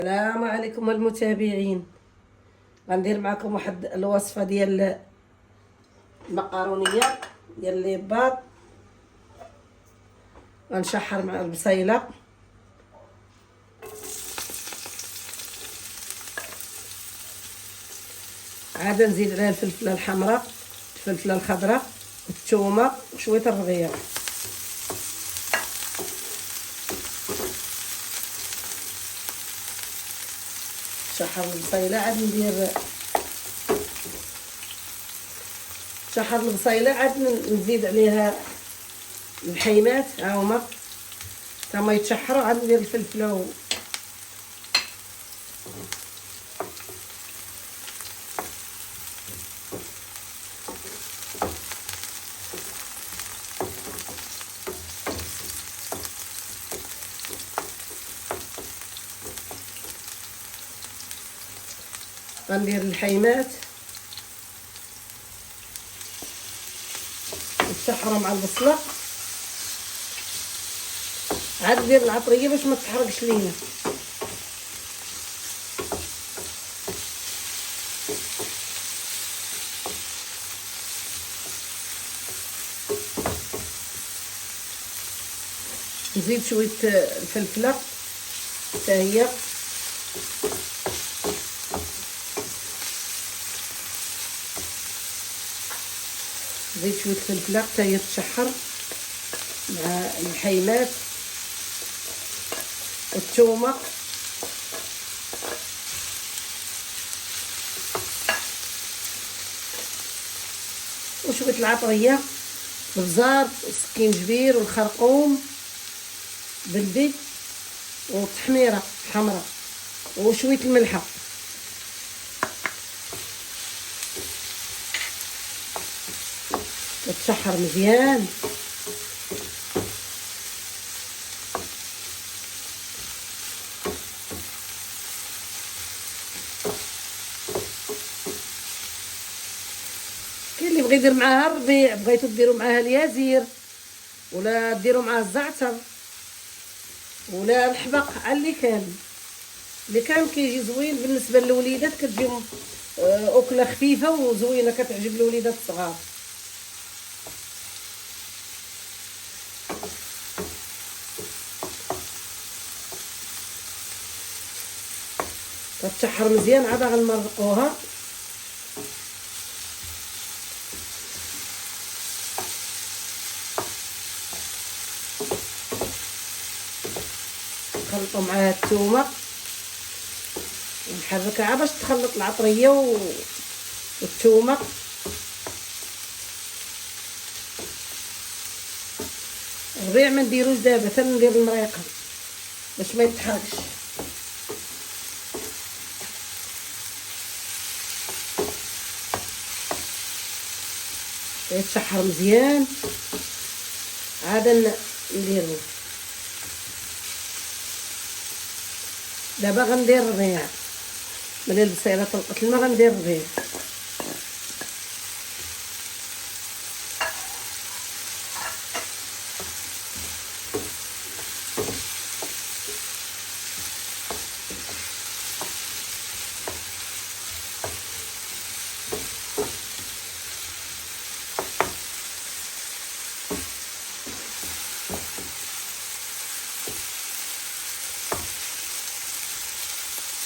السلام عليكم المتابعين. غندير معكم واحد الوصفه ديال المقارونيه ديال لي باط. غنشحر مع البصيله، عاد نزيد عليها الفلفله الحمراء، الفلفله الخضراء، الثومه وشويه الرغية. شحر البصيله، عاد ندير شحر البصيله، عاد نزيد عليها الحيمات، ها هما تما يتشحروا. عاد ندير الفلفله غندير الحيمات نتشحرها مع البصله. عاد ندير العطريه باش ما تحرقش لينا. نزيد شويه الفلفله حتى هي، نزيد شويه الفلفله حتى هي تشحر مع الحيمات والثومه وشويه العطريه، البزار والسكينجبير والخرقوم بلدي والتحميره حمراء وشويه الملحه. تتشحر مزيان. كاين اللي بغى يدير معاها الربيع، بغيتو ديروا معاها اليازير، ولا ديروا معاها الزعتر، ولا الحبق، على اللي كان كيجي زوين بالنسبه للوليدات. كتجيهم اكله خفيفه وزوينه كتعجب الوليدات الصغار. كتشحر مزيان، عاد غنمرقوها. نخلطوا معاها الثومه ونحركها باش تخلط العطريه والثومه. الربيع ما نديروش دابا، تندير المريقه باش ما يتحرقش. يتشحر مزيان، عاد نديرو. دابا غندير الربيع، ملي البصيله طلقت الماء غندير الربيع.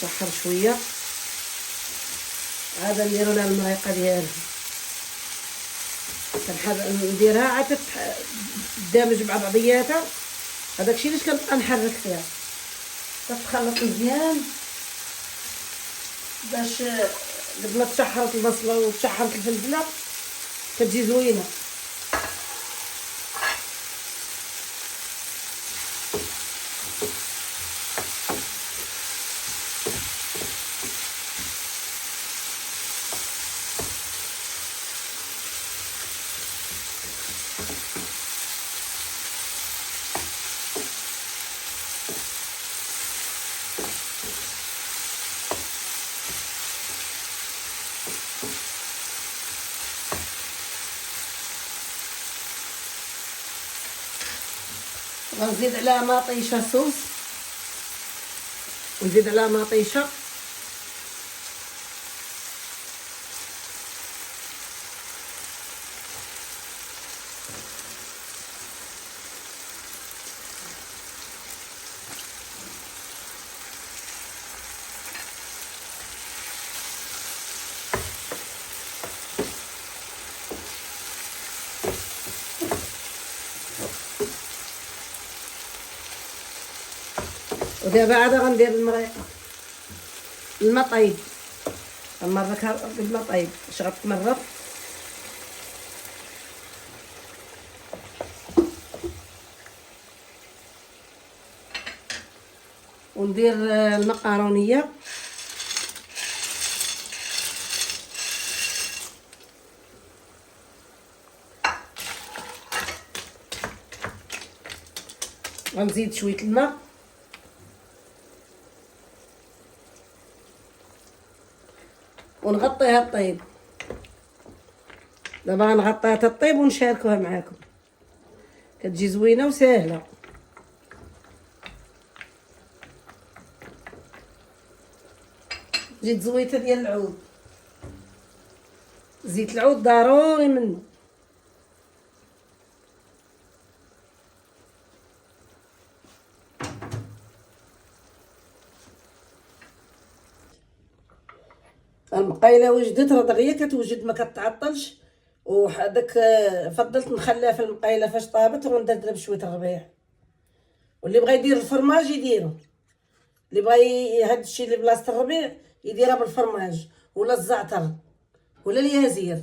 شحر شويه، عاد نديرو لها المريقه ديالها. نديرها عاد تدمج مع بعضياتها. هذاك الشيء علاش كنبقى نحرك فيها، كتخلط مزيان باش قد ما تشحرت البصله وتشحرت الفلفله كتجي زوينه. غنزيد عليها مطيشه صوص ونزيد عليها مطيشه. ودابا عاد غندير المريقه، الماء طايب، غنمركها بالماء طايب باش غتمرق. وندير المقارونيه، غنزيد شويه الماء ونغطيها طيب. دابا غنغطيها تطيب ونشاركوها معاكم، كتجي زوينه وساهله. زيت زويته ديال العود، زيت العود ضروري منه. المقايله وجدت، راه دغيا كتوجد ما كتعطلش. وهذاك فضلت نخليها في المقايله فاش طابت وندردر بشويه الربيع. واللي بغى يدير الفرماج يديرو، اللي بغى هاد الشيء اللي بلاصه الربيع يديرها بالفرماج ولا الزعتر ولا اليازير.